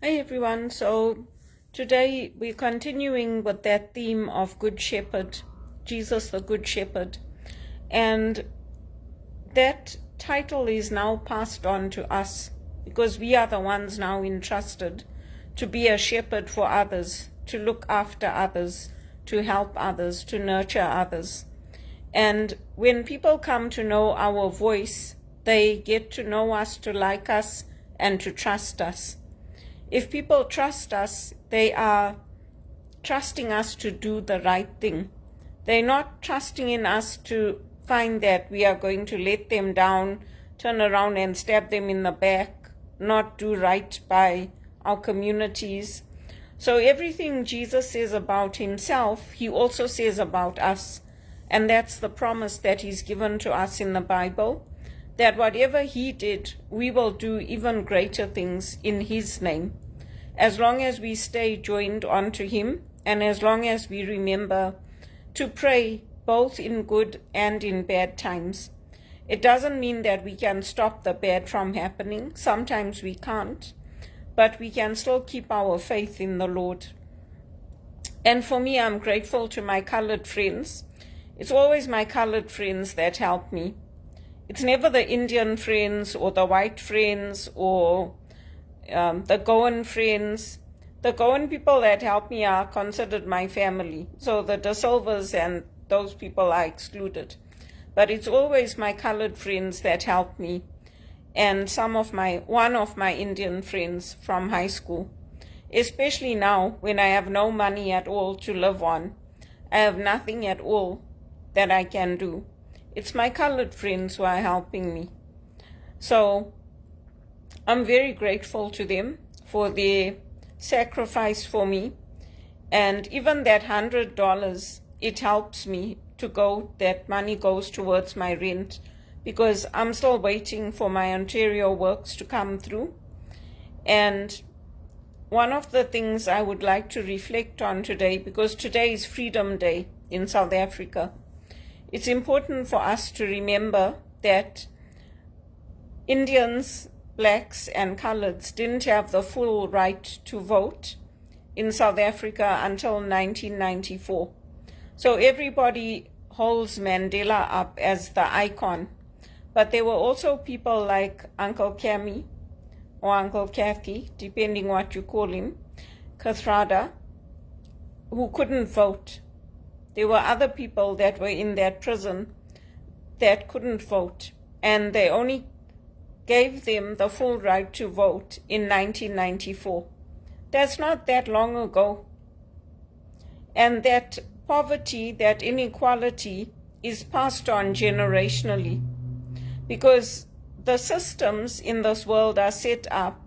Hi everyone. So today we're continuing with that theme of Good Shepherd, Jesus the Good Shepherd. And that title is now passed on to us because we are the ones now entrusted to be a shepherd for others, to look after others, to help others, to nurture others. And when people come to know our voice, they get to know us, to like us, and to trust us. If people trust us, they are trusting us to do the right thing. They're not trusting in us to find that we are going to let them down, turn around and stab them in the back, not do right by our communities. So everything Jesus says about himself, he also says about us. And that's the promise that he's given to us in the Bible, that whatever he did, we will do even greater things in his name, as long as we stay joined onto him and as long as we remember to pray both in good and in bad times. It doesn't mean that we can stop the bad from happening. Sometimes we can't, but we can still keep our faith in the Lord. And for me, I'm grateful to my colored friends. It's always my colored friends that help me. It's never the Indian friends or the white friends or the Goan friends. The Goan people that help me are considered my family. So the De Silvas and those people are excluded. But it's always my colored friends that help me. And one of my Indian friends from high school. Especially now when I have no money at all to live on. I have nothing at all that I can do. It's my colored friends who are helping me. So I'm very grateful to them for their sacrifice for me. And even that $100, it helps me to go, that money goes towards my rent, because I'm still waiting for my Ontario works to come through. And one of the things I would like to reflect on today, because today is Freedom Day in South Africa, it's important for us to remember that Indians, blacks and coloreds didn't have the full right to vote in South Africa until 1994. So everybody holds Mandela up as the icon. But there were also people like Uncle Kami or Uncle Kathy, depending what you call him, Kathrada, who couldn't vote. There were other people that were in that prison that couldn't vote, and they only gave them the full right to vote in 1994. That's not that long ago. And that poverty, that inequality is passed on generationally, because the systems in this world are set up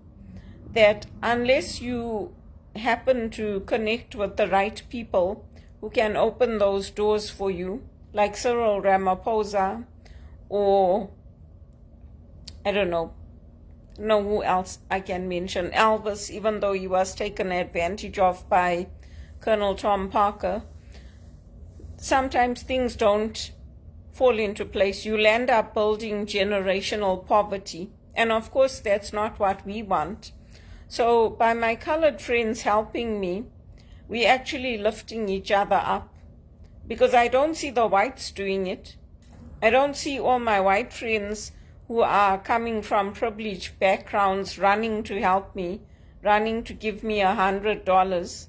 that unless you happen to connect with the right people who can open those doors for you, like Cyril Ramaphosa, or I don't know who else I can mention, Elvis, even though he was taken advantage of by Colonel Tom Parker. Sometimes things don't fall into place. You'll end up building generational poverty. And of course, that's not what we want. So by my colored friends helping me, we're actually lifting each other up, because I don't see the whites doing it. I don't see all my white friends who are coming from privileged backgrounds running to help me, running to give me $100,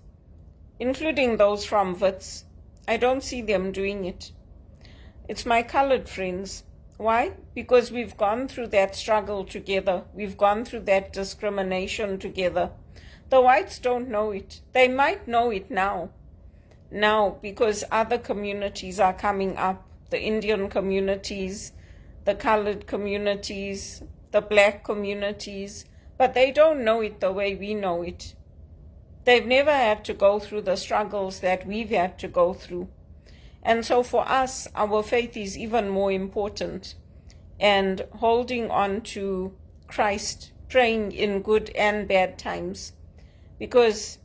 including those from Wits. I don't see them doing it. It's my colored friends. Why? Because we've gone through that struggle together. We've gone through that discrimination together. The whites don't know it. They might know it now because other communities are coming up, the Indian communities, the colored communities, the black communities, but they don't know it the way we know it. They've never had to go through the struggles that we've had to go through. And so for us, our faith is even more important, and holding on to Christ, praying in good and bad times. Because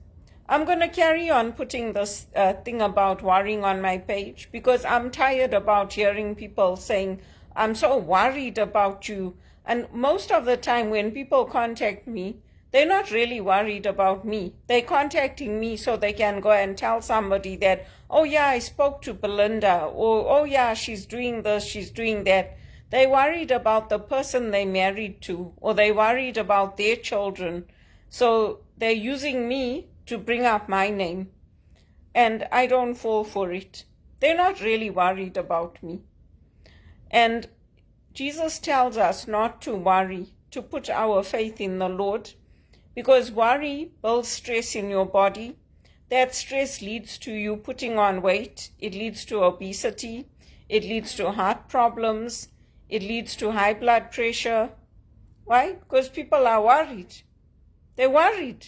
I'm going to carry on putting this thing about worrying on my page, because I'm tired about hearing people saying, I'm so worried about you. And most of the time when people contact me, They're not really worried about me. They're contacting me so they can go and tell somebody that, oh yeah, I spoke to Belinda, or oh yeah, she's doing this, she's doing that. They're worried about the person they married to, or they're worried about their children. So they're using me to bring up my name. And I don't fall for it. They're not really worried about me. And Jesus tells us not to worry, to put our faith in the Lord, because worry builds stress in your body. That stress leads to you putting on weight. It leads to obesity. It leads to heart problems. It leads to high blood pressure. Why? Because people are worried. They're worried.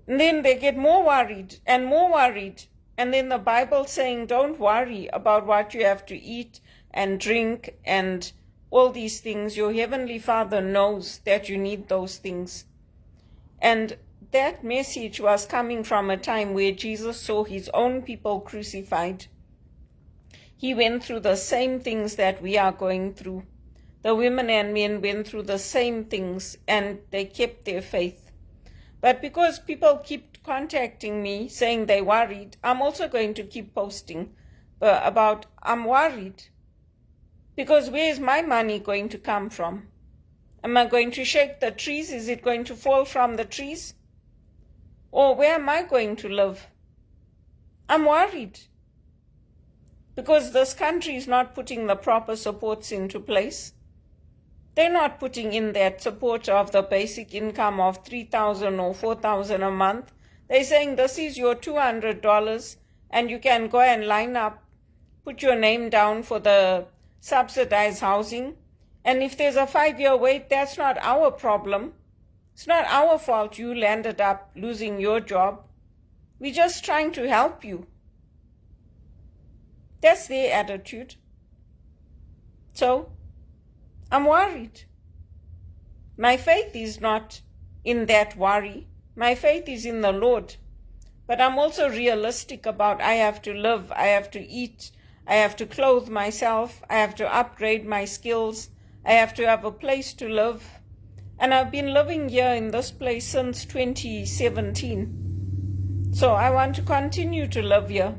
And then they get more worried and more worried. And then the Bible saying, don't worry about what you have to eat and drink and all these things. Your Heavenly Father knows that you need those things. And that message was coming from a time where Jesus saw his own people crucified. He went through the same things that we are going through. The women and men went through the same things, and they kept their faith. But because people keep contacting me saying they're worried, I'm also going to keep posting about I'm worried. Because where is my money going to come from? Am I going to shake the trees? Is it going to fall from the trees? Or where am I going to live? I'm worried. Because this country is not putting the proper supports into place. They're not putting in that support of the basic income of $3,000 or $4,000 a month. They're saying this is your $200 and you can go and line up, put your name down for the subsidized housing. And if there's a 5-year wait, that's not our problem. It's not our fault you landed up losing your job. We're just trying to help you. That's their attitude. So, I'm worried. My faith is not in that worry. My faith is in the Lord. But I'm also realistic about I have to live, I have to eat, I have to clothe myself, I have to upgrade my skills, I have to have a place to live. And I've been living here in this place since 2017. So I want to continue to live here.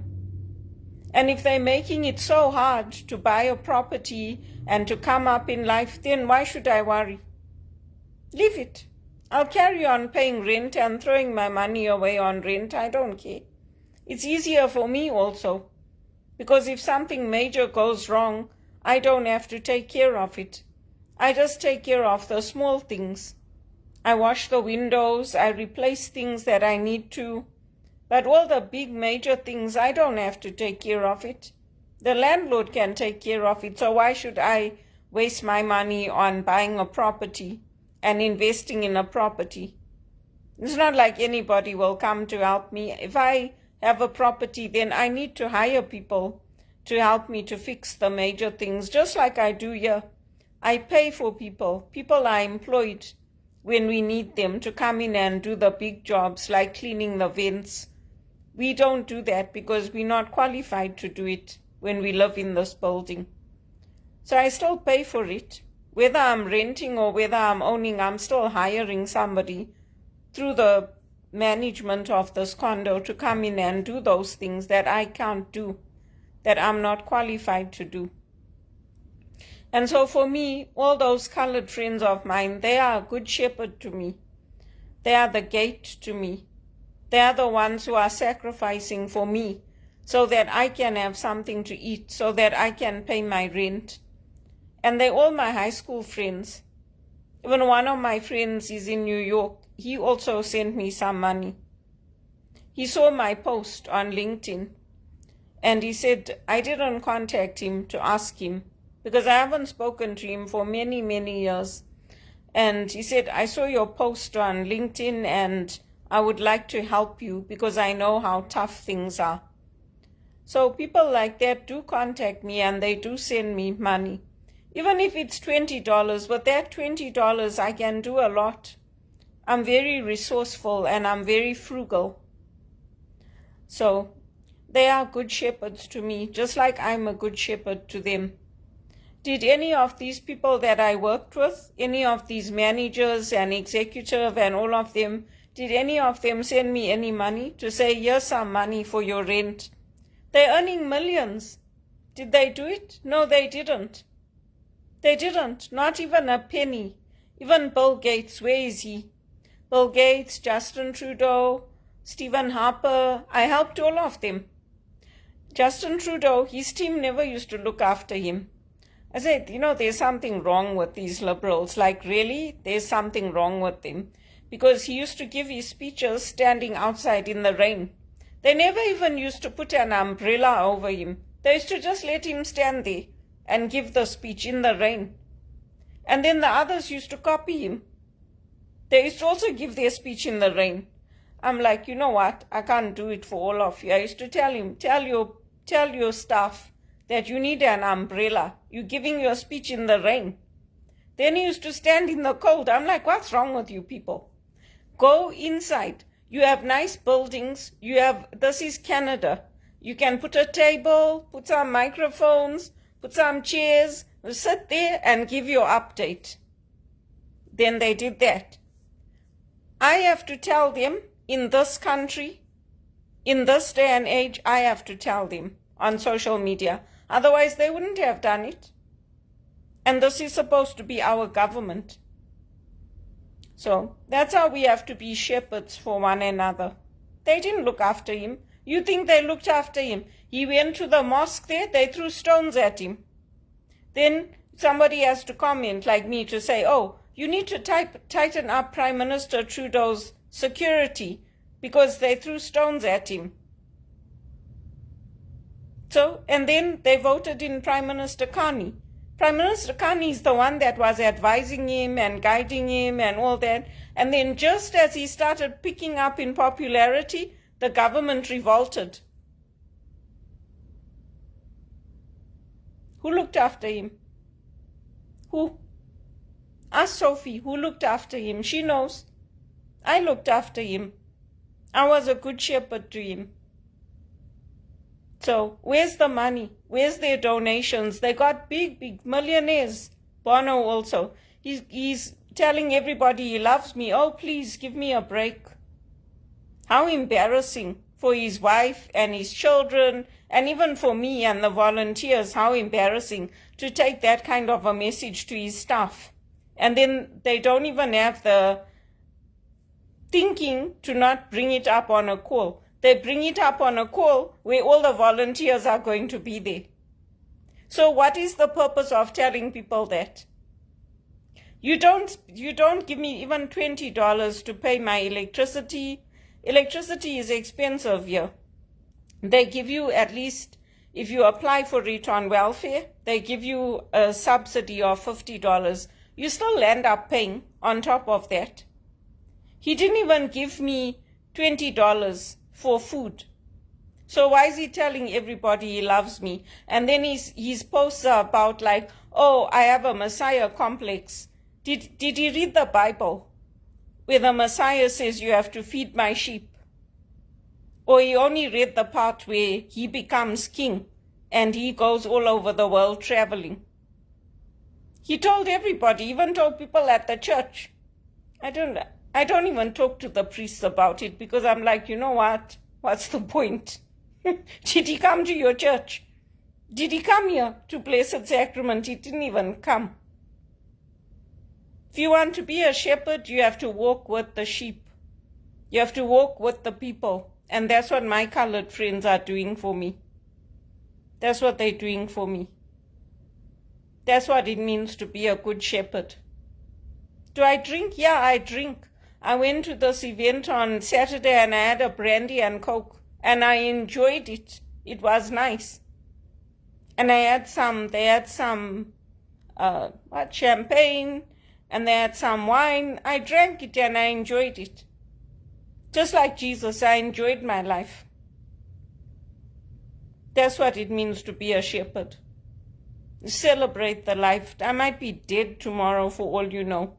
And if they're making it so hard to buy a property and to come up in life, then why should I worry? Leave it. I'll carry on paying rent and throwing my money away on rent. I don't care. It's easier for me also. Because if something major goes wrong, I don't have to take care of it. I just take care of the small things. I wash the windows, I replace things that I need to. But all the big major things, I don't have to take care of it. The landlord can take care of it, so why should I waste my money on buying a property and investing in a property? It's not like anybody will come to help me. If I have a property, then I need to hire people to help me to fix the major things, just like I do here. I pay for people. People are employed when we need them to come in and do the big jobs like cleaning the vents. We don't do that because we're not qualified to do it when we live in this building. So I still pay for it. Whether I'm renting or whether I'm owning, I'm still hiring somebody through the management of this condo to come in and do those things that I can't do, that I'm not qualified to do. And so for me, all those colored friends of mine, they are a good shepherd to me. They are the gate to me. They are the ones who are sacrificing for me so that I can have something to eat, so that I can pay my rent. And they're all my high school friends. Even one of my friends is in New York. He also sent me some money. He saw my post on LinkedIn and he said, I didn't contact him to ask him because I haven't spoken to him for many, many years. And he said, I saw your post on LinkedIn and I would like to help you because I know how tough things are. So people like that do contact me and they do send me money. Even if it's $20, with that $20 I can do a lot. I'm very resourceful and I'm very frugal. So they are good shepherds to me, just like I'm a good shepherd to them. Did any of these people that I worked with, any of these managers and executive and all of them, did any of them send me any money to say, here's some money for your rent? They're earning millions. Did they do it? No, they didn't. They didn't. Not even a penny. Even Bill Gates, where is he? Bill Gates, Justin Trudeau, Stephen Harper, I helped all of them. Justin Trudeau, his team never used to look after him. I said, there's something wrong with these liberals. Like, really? There's something wrong with them. Because he used to give his speeches standing outside in the rain. They never even used to put an umbrella over him. They used to just let him stand there and give the speech in the rain. And then the others used to copy him. They used to also give their speech in the rain. I'm like, you know what? I can't do it for all of you. I used to tell him, tell your staff that you need an umbrella. You're giving your speech in the rain. Then he used to stand in the cold. I'm like, what's wrong with you people? Go inside. You have nice buildings. This is Canada. You can put a table, put some microphones, put some chairs, sit there and give your update. Then they did that. I have to tell them in this country, in this day and age, I have to tell them on social media. Otherwise, they wouldn't have done it. And this is supposed to be our government. So that's how we have to be shepherds for one another. They didn't look after him. You think they looked after him? He went to the mosque there, they threw stones at him. Then somebody has to comment like me to say, oh, you need to tighten up Prime Minister Trudeau's security because they threw stones at him. So, and then they voted in Prime Minister Carney. Prime Minister Carney is the one that was advising him and guiding him and all that. And then just as he started picking up in popularity, the government revolted. Who looked after him? Who? Ask Sophie, who looked after him? She knows. I looked after him. I was a good shepherd to him. So where's the money? Where's their donations? They got big millionaires. Bono also. He's telling everybody he loves me. Oh, please give me a break. How embarrassing for his wife and his children, and even for me and the volunteers, how embarrassing to take that kind of a message to his staff. And then they don't even have the thinking to not bring it up on a call. They bring it up on a call where all the volunteers are going to be there. So what is the purpose of telling people that? You don't give me even $20 to pay my electricity. Electricity is expensive here. They give you, at least if you apply for it on welfare, they give you a subsidy of $50. You still end up paying on top of that. He didn't even give me $20 for food. So why is he telling everybody he loves me? And then his posts are about like, oh, I have a Messiah complex. Did he read the Bible where the Messiah says you have to feed my sheep? Or he only read the part where he becomes king and he goes all over the world traveling? He told everybody, even told people at the church. I don't even talk to the priests about it because I'm like, you know what? What's the point? Did he come to your church? Did he come here to Blessed Sacrament? He didn't even come. If you want to be a shepherd, you have to walk with the sheep. You have to walk with the people. And that's what my colored friends are doing for me. That's what they're doing for me. That's what it means to be a good shepherd. Do I drink? Yeah, I drink. I went to this event on Saturday and I had a brandy and Coke and I enjoyed it. It was nice. And they had some champagne and they had some wine. I drank it and I enjoyed it. Just like Jesus, I enjoyed my life. That's what it means to be a shepherd. Celebrate the life. I might be dead tomorrow for all you know.